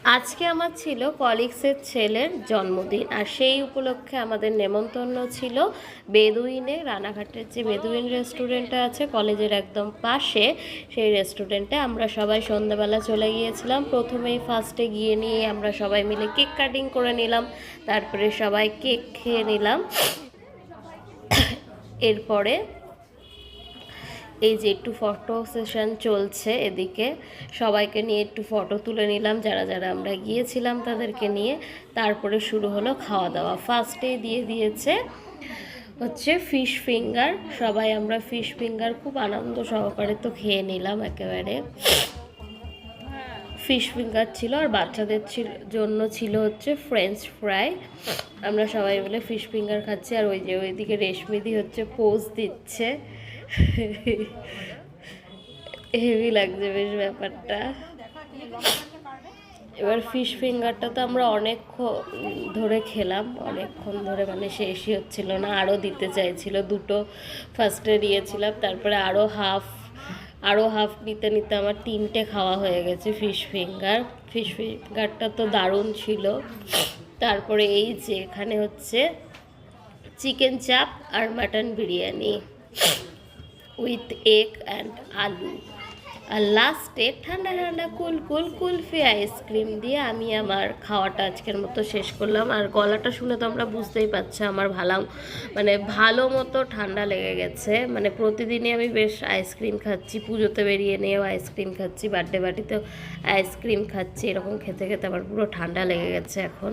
আজকে আমার ছিল কলিগসের ছেলের জন্মদিন, আর সেই উপলক্ষে আমাদের নেমন্তন্ন ছিল বেদুইনে। রানাঘাটের যে বেদুইন রেস্টুরেন্টটা আছে কলেজের একদম পাশে, সেই রেস্টুরেন্টে আমরা সবাই সন্ধ্যাবেলা চলে গিয়েছিলাম। প্রথমেই ফার্স্টে গিয়ে নিয়ে আমরা সবাই মিলে কেক কাটিং করে নিলাম, তারপরে সবাই কেক খেয়ে নিলাম। এরপরে এই যে একটু ফটো সেশন চলছে, এদিকে সবাইকে নিয়ে একটু ফটো তুলে নিলাম যারা যারা আমরা গিয়েছিলাম তাদেরকে নিয়ে। তারপরে শুরু হলো খাওয়া দাওয়া। ফার্স্টে দিয়েছে হচ্ছে ফিশ ফিঙ্গার। সবাই আমরা ফিশ ফিঙ্গার খুব আনন্দ সহকারে তো খেয়ে নিলাম একেবারে। ফিশ ফিঙ্গার ছিল, আর বাচ্চাদের জন্য ছিল হচ্ছে ফ্রেঞ্চ ফ্রাই। আমরা সবাই মিলে ফিশ ফিঙ্গার খাচ্ছি, আর ওই যে ওইদিকে রেশমিদি হচ্ছে পোজ দিচ্ছে। হেভি লাগছে বেশ ব্যাপারটা। এবার ফিশ ফিঙ্গারটা তো আমরা অনেকক্ষণ ধরে খেলাম, অনেকক্ষণ ধরে, মানে শেষই হচ্ছিল না, আরও দিতে চাইছিল। দুটো ফার্স্টে দিয়েছিলাম, তারপরে আরও হাফ নিতে নিতে আমার 3টে খাওয়া হয়ে গেছে ফিশ ফিঙ্গার। ফিশ ফিঙ্গারটা তো দারুণ ছিল। তারপরে এই যে এখানে হচ্ছে চিকেন চাপ আর mutton biryani with egg and aloo, আর লাস্টে ঠান্ডা ঠান্ডা কুলফি আইসক্রিম দিয়ে আমি আমার খাওয়াটা আজকের মতো শেষ করলাম। আর গলাটা শুনে তো আমরা বুঝতেই পারছি আমার ভালো মতো ঠান্ডা লেগে গেছে। মানে প্রতিদিনই আমি বেশ আইসক্রিম খাচ্ছি, পুজোতে বেরিয়ে নিয়েও আইসক্রিম খাচ্ছি, বার্থডে পার্টিতেও আইসক্রিম খাচ্ছি, এরকম খেতে খেতে আমার পুরো ঠান্ডা লেগে গেছে এখন।